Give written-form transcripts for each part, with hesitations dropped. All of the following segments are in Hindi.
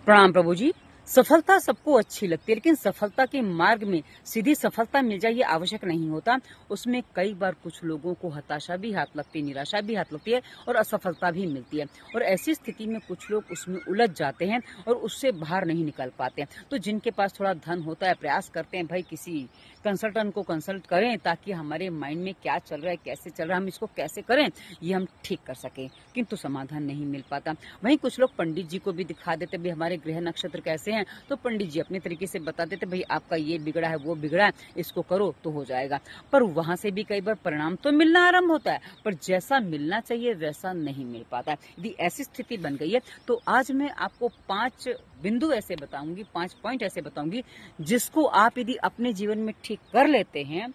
प्रणाम प्रभु जी। सफलता सबको अच्छी लगती है, लेकिन सफलता के मार्ग में सीधी सफलता मिल जाए ये आवश्यक नहीं होता। उसमें कई बार कुछ लोगों को हताशा भी हाथ लगती है, निराशा भी हाथ लगती है और असफलता भी मिलती है। और ऐसी स्थिति में कुछ लोग उसमें उलझ जाते हैं और उससे बाहर नहीं निकल पाते हैं। तो जिनके पास थोड़ा धन होता है, प्रयास करते हैं भाई किसी कंसल्टेंट को कंसल्ट करें ताकि हमारे माइंड में क्या चल रहा है, कैसे चल रहा है, हम इसको कैसे करें, ये हम ठीक कर सकें, किंतु समाधान नहीं मिल पाता। वहीं कुछ लोग पंडित जी को भी दिखा देते भाई हमारे ग्रह नक्षत्र कैसे हैं, तो पंडित जी अपने तरीके से बता देते भाई आपका ये बिगड़ा है, वो बिगड़ा है, इसको करो तो हो जाएगा। पर वहां से भी कई बार परिणाम तो मिलना आरंभ होता है, पर जैसा मिलना चाहिए वैसा नहीं मिल पाता है। यदि ऐसी स्थिति बन गई है तो आज मैं आपको 5 बिंदु ऐसे बताऊंगी, 5 पॉइंट ऐसे बताऊंगी जिसको आप यदि अपने जीवन में ठीक कर लेते हैं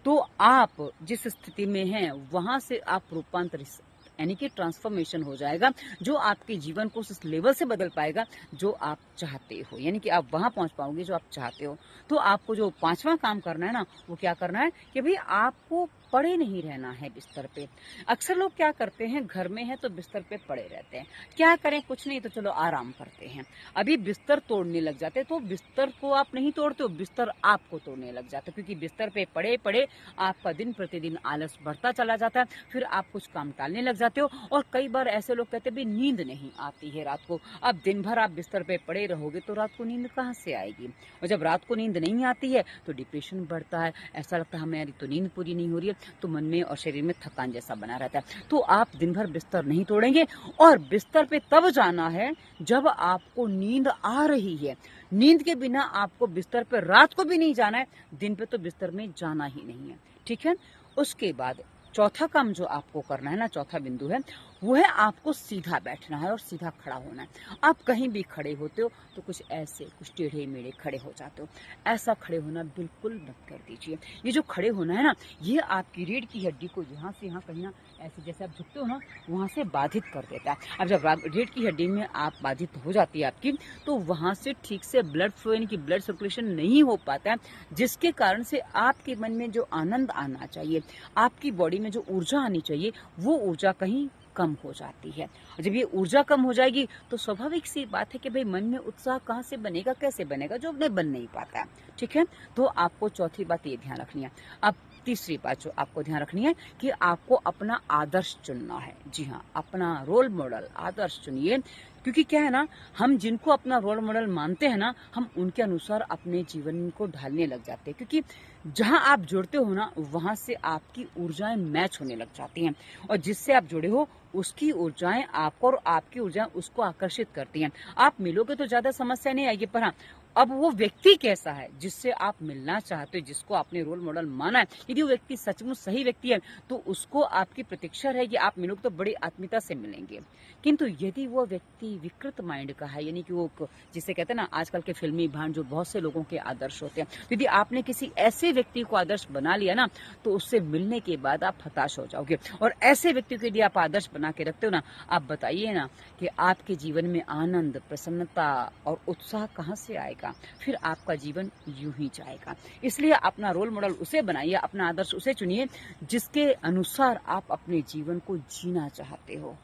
तो आप जिस स्थिति में हैं वहां से आप रूपांतरित यानी कि ट्रांसफॉर्मेशन हो जाएगा, जो आपके जीवन को उस लेवल से बदल पाएगा जो आप चाहते हो, यानी कि आप वहां पहुंच पाओगे जो आप चाहते हो। तो आपको जो 5वां काम करना है ना, वो क्या करना है कि भाई आपको पड़े नहीं रहना है बिस्तर पे। अक्सर लोग क्या करते हैं, घर में है तो बिस्तर पे पड़े रहते हैं, क्या करें, कुछ नहीं तो चलो आराम करते हैं। अभी बिस्तर तोड़ने लग जाते हैं, तो बिस्तर को आप नहीं तोड़ते हो, बिस्तर आपको तोड़ने लग जाता है, क्योंकि बिस्तर पे पड़े पड़े आपका दिन प्रतिदिन आलस बढ़ता चला जाता है, फिर आप कुछ काम टालने लग जाते हो। और कई बार ऐसे लोग कहते हैं नींद नहीं आती है रात को। अब दिन भर आप बिस्तर पे पड़े रहोगे तो रात को नींद कहाँ से आएगी, और जब रात को नींद नहीं आती है तो डिप्रेशन बढ़ता है, ऐसा लगता है हमारी तो नींद पूरी नहीं हो रही है, तो मन में और शरीर में थकान जैसा बना रहता है। तो आप दिन भर बिस्तर नहीं तोड़ेंगे, और बिस्तर पे तब जाना है जब आपको नींद आ रही है। नींद के बिना आपको बिस्तर पर रात को भी नहीं जाना है, दिन पे तो बिस्तर में जाना ही नहीं है, ठीक है। उसके बाद चौथा काम जो आपको करना है ना, चौथा बिंदु है वो है आपको सीधा बैठना है और सीधा खड़ा होना है। आप कहीं भी खड़े होते हो तो कुछ ऐसे, कुछ टेढ़े मेढ़े खड़े हो जाते हो, ऐसा खड़े होना बिल्कुल मत कर दीजिए। ये जो खड़े होना है ना, ये आपकी रीढ़ की हड्डी को यहाँ से यहाँ कहीं ना ऐसे जैसे आप झुकते हो ना, वहां से बाधित कर देता है। अब जब रीढ़ की हड्डी में आप बाधित हो जाती है आपकी, तो वहां से ठीक से ब्लड फ्लो यानी कि ब्लड सर्कुलेशन नहीं हो पाता है, जिसके कारण से आपके मन में जो आनंद आना चाहिए, आपकी बॉडी में जो ऊर्जा आनी चाहिए, वो ऊर्जा कहीं कम हो जाती है। जब ये ऊर्जा कम हो जाएगी तो स्वाभाविक सी बात है कि भाई मन में उत्साह कहाँ से बनेगा, कैसे बनेगा, जो अपने बन नहीं पाता है, ठीक है। तो आपको चौथी बात ये ध्यान रखनी है। अब तीसरी बात जो आपको ध्यान रखनी है कि आपको अपना आदर्श चुनना है। जी हाँ, अपना रोल मॉडल आदर्श चुनिए, क्योंकि क्या है ना, हम जिनको अपना रोल मॉडल मानते हैं ना, हम उनके अनुसार अपने जीवन को ढालने लग जाते हैं, क्योंकि जहां आप जुड़ते हो ना वहां से आपकी ऊर्जाएं मैच होने लग जाती हैं, और जिससे आप जुड़े हो उसकी ऊर्जाएं आपको और आपकी ऊर्जाएं उसको आकर्षित करती हैं। आप मिलोगे तो ज्यादा समस्या नहीं आएगी, पर हाँ, अब वो व्यक्ति कैसा है जिससे आप मिलना चाहते हो, जिसको आपने रोल मॉडल माना है, यदि वो व्यक्ति सचमुच सही व्यक्ति है तो उसको आपकी प्रतीक्षा रहेगी, आप मिलोगे तो बड़ी आत्मीयता से मिलेंगे। किंतु यदि वो व्यक्ति विकृत माइंड का है, यानी कि वो जिसे कहते हैं ना आजकल के फिल्मी भांड जो बहुत से लोगों के आदर्श होते हैं, तो यदि आपने किसी ऐसे व्यक्ति को आदर्श बना लिया ना, तो उससे मिलने के बाद आप हताश हो जाओगे। और ऐसे व्यक्ति को यदि आप आदर्श बना के रखते हो ना, आप बताइए ना कि आपके जीवन में आनंद, प्रसन्नता और उत्साह कहाँ से आएगा, फिर आपका जीवन यूं ही जाएगा। इसलिए अपना रोल मॉडल उसे बनाइए, अपना आदर्श उसे चुनिए जिसके अनुसार आप अपने जीवन को जीना चाहते हो।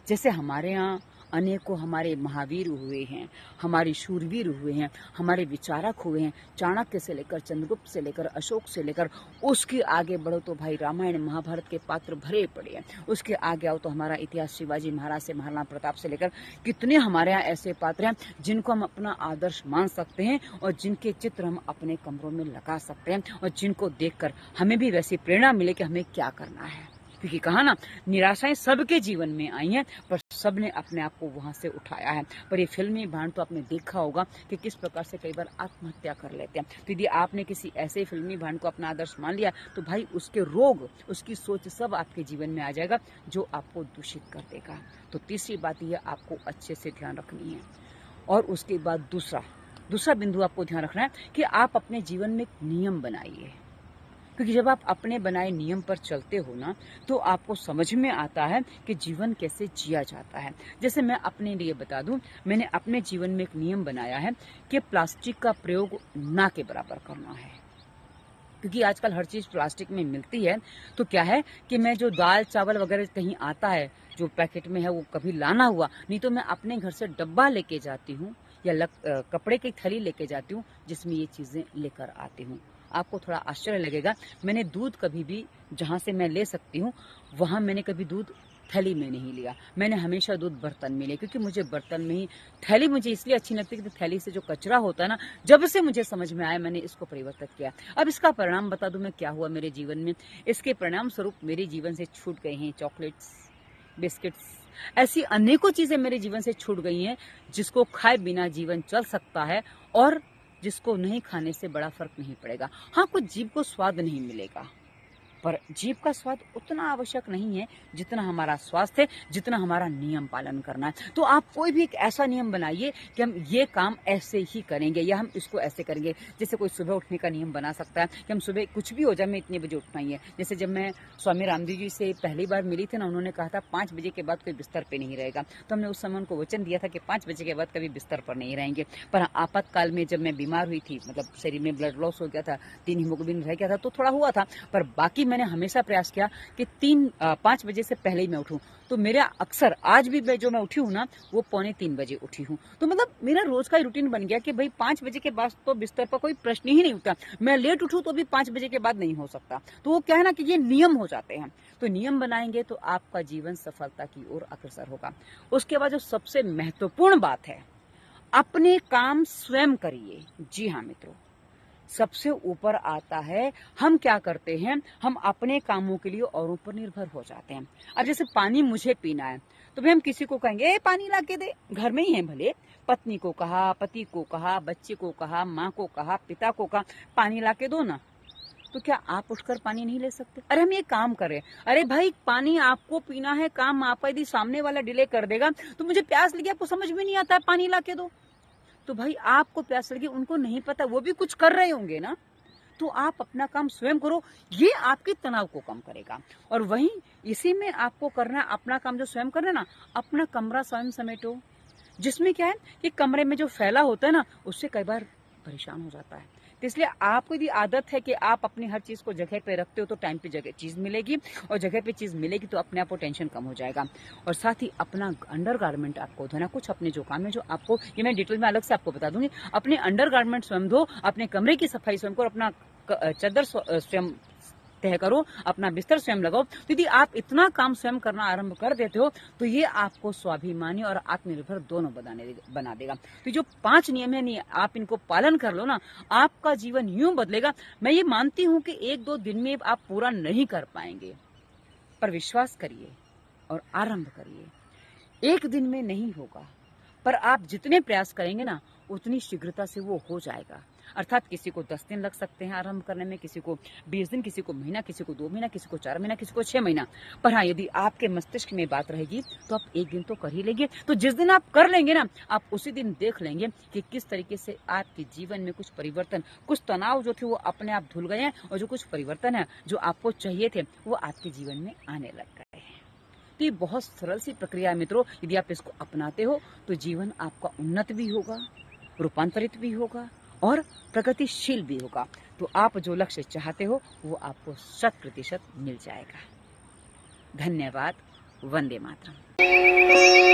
जैसे हमारे यहाँ अनेकों हमारे महावीर हुए हैं, हमारे शूरवीर हुए हैं, हमारे विचारक हुए हैं, चाणक्य से लेकर चंद्रगुप्त से लेकर अशोक से लेकर उसके आगे बढ़ो तो भाई रामायण महाभारत के पात्र भरे पड़े हैं। उसके आगे आओ तो हमारा इतिहास शिवाजी महाराज से महाराणा प्रताप से लेकर कितने हमारे यहाँ ऐसे पात्र हैं जिनको हम अपना आदर्श मान सकते हैं, और जिनके चित्र हम अपने कमरों में लगा सकते हैं, और जिनको देखकर हमें भी वैसी प्रेरणा मिले कि हमें क्या करना है। क्योंकि कहा ना, निराशाएं सबके जीवन में आई हैं, पर सबने अपने आप को वहां से उठाया है। पर ये फिल्मी भांड तो आपने देखा होगा कि किस प्रकार से कई बार आत्महत्या कर लेते हैं। तो यदि आपने किसी ऐसे फिल्मी भांड को अपना आदर्श मान लिया तो भाई उसके रोग, उसकी सोच सब आपके जीवन में आ जाएगा, जो आपको दूषित कर देगा। तो तीसरी बात यह आपको अच्छे से ध्यान रखनी है। और उसके बाद दूसरा बिंदु आपको ध्यान रखना है कि आप अपने जीवन में एक नियम बनाइए, क्योंकि जब आप अपने बनाए नियम पर चलते हो ना, तो आपको समझ में आता है कि जीवन कैसे जिया जाता है। जैसे मैं अपने लिए बता दूं, मैंने अपने जीवन में एक नियम बनाया है कि प्लास्टिक का प्रयोग ना के बराबर करना है। क्योंकि आजकल हर चीज प्लास्टिक में मिलती है, तो क्या है कि मैं जो दाल चावल वगैरह कहीं आता है जो पैकेट में है वो कभी लाना हुआ नहीं, तो मैं अपने घर से डब्बा लेके जाती हूँ या कपड़े की थैली लेके जाती हूँ जिसमें ये चीज़ें लेकर आती हूँ। आपको थोड़ा आश्चर्य लगेगा, मैंने दूध कभी भी जहाँ से मैं ले सकती हूँ, वहाँ मैंने कभी दूध थैली में नहीं लिया। मैंने हमेशा दूध बर्तन में लिया, क्योंकि मुझे बर्तन में ही थैली मुझे इसलिए अच्छी लगती है कि थैली से जो कचरा होता है ना, जब से मुझे समझ में आया मैंने इसको परिवर्तित किया। अब इसका परिणाम बता दूं मैं क्या हुआ मेरे जीवन में। इसके परिणाम स्वरूप मेरे जीवन से छूट गए हैं चॉकलेट्स, बिस्किट्स, ऐसी अनेकों चीजें मेरे जीवन से छूट गई हैं जिसको खाए बिना जीवन चल सकता है और जिसको नहीं खाने से बड़ा फर्क नहीं पड़ेगा। हाँ, कुछ जीभ को स्वाद नहीं मिलेगा, पर जीभ का स्वाद उतना आवश्यक नहीं है जितना हमारा स्वास्थ्य है, जितना हमारा नियम पालन करना है। तो आप कोई भी एक ऐसा नियम बनाइए कि हम ये काम ऐसे ही करेंगे या हम इसको ऐसे करेंगे। जैसे कोई सुबह उठने का नियम बना सकता है कि हम सुबह कुछ भी हो जाए, हमें इतने बजे उठना ही है। जैसे जब मैं स्वामी रामदेव जी से पहली बार मिली थी ना, उन्होंने कहा था 5 बजे के बाद कोई बिस्तर पर नहीं रहेगा। तो हमने उस समय उनको वचन दिया था कि 5 बजे के बाद कभी बिस्तर पर नहीं रहेंगे। पर आपातकाल में जब मैं बीमार हुई थी, मतलब शरीर में ब्लड लॉस हो गया था, 3 हीमोग्लोबिन रह गया था, तो थोड़ा हुआ था। पर बाकी मैंने हमेशा प्रयास किया कि 5 बजे से पहले ही मैं उठूं। तो मेरा अक्सर आज भी मैं उठी हूं ना, वो 2:45 बजे उठी हूं। तो मतलब मेरा रोज का रूटीन बन गया कि भाई 5 बजे के बाद तो बिस्तर पर कोई प्रश्न ही नहीं उठता। मैं लेट उठूं तो भी 5 बजे के बाद नहीं हो सकता। तो वो क्या है ना कि ये नियम हो जाते हैं। तो नियम बनाएंगे तो आपका जीवन सफलता की ओर अग्रसर होगा। उसके बाद जो सबसे महत्वपूर्ण बात है, अपने काम स्वयं करिए। जी हाँ मित्रों, सबसे ऊपर आता है हम क्या करते हैं, हम अपने कामों के लिए औरों पर निर्भर हो जाते हैं। अब जैसे पानी मुझे पीना है तो भाई हम किसी को कहेंगे ए पानी ला के दे, घर में ही है भले, पत्नी को कहा, पति को कहा, बच्चे को कहा, माँ को कहा, पिता को कहा पानी ला के दो ना। तो क्या आप उठकर पानी नहीं ले सकते? अरे हम ये काम करें, अरे भाई पानी आपको पीना है, काम आप यदि सामने वाला डिले कर देगा तो मुझे प्यास लगी, आपको समझ में नहीं आता है पानी ला के दो। तो भाई आपको प्यास लगी, उनको नहीं पता, वो भी कुछ कर रहे होंगे ना। तो आप अपना काम स्वयं करो, ये आपके तनाव को कम करेगा। और वहीं इसी में आपको करना है, अपना काम जो स्वयं करना है ना, अपना कमरा स्वयं समेटो। जिसमें क्या है कि कमरे में जो फैला होता है ना, उससे कई बार परेशान हो जाता है। तो इसलिए आपको यदि आदत है कि आप अपनी हर चीज को जगह पे रखते हो तो टाइम पे जगह चीज मिलेगी, और जगह पे चीज मिलेगी तो अपने आप को टेंशन कम हो जाएगा। और साथ ही अपना अंडर गारमेंट आपको धोना, कुछ अपने जो काम है जो आपको, ये मैं डिटेल में अलग से आपको बता दूंगी। अपने अंडर गारमेंट स्वयं धो, अपने कमरे की सफाई स्वयं करो, अपना चादर स्वयं तय करो, अपना बिस्तर स्वयं लगाओ। तो यदि आप इतना काम स्वयं करना आरंभ कर देते हो तो ये आपको स्वाभिमानी और आत्मनिर्भर दोनों बना देगा। तो जो 5 नियम है, नहीं आप इनको पालन कर लो ना, आपका जीवन यूं बदलेगा। मैं ये मानती हूं कि 1-2 दिन में आप पूरा नहीं कर पाएंगे, पर विश्वास करिए और आरंभ करिए। 1 दिन में नहीं होगा, पर आप जितने प्रयास करेंगे ना, उतनी शीघ्रता से वो हो जाएगा। अर्थात किसी को 10 दिन लग सकते हैं आरंभ करने में, किसी को 20 दिन, किसी को महीना, किसी को 2 महीना, किसी को 4 महीना, किसी को 6 महीना। पर हाँ, यदि आपके मस्तिष्क में बात रहेगी तो आप 1 दिन तो कर ही लेंगे। तो जिस दिन आप कर लेंगे ना, आप उसी दिन देख लेंगे कि किस तरीके से आपके जीवन में कुछ परिवर्तन, कुछ तनाव जो थे वो अपने आप धुल गए हैं, और जो कुछ परिवर्तन है जो आपको चाहिए थे वो आपके जीवन में आने लग गए हैं। तो ये बहुत सरल सी प्रक्रिया है मित्रों। यदि आप इसको अपनाते हो तो जीवन आपका उन्नत भी होगा, रूपांतरित भी होगा और प्रगतिशील भी होगा। तो आप जो लक्ष्य चाहते हो वो आपको 100% मिल जाएगा। धन्यवाद। वंदे मातरम।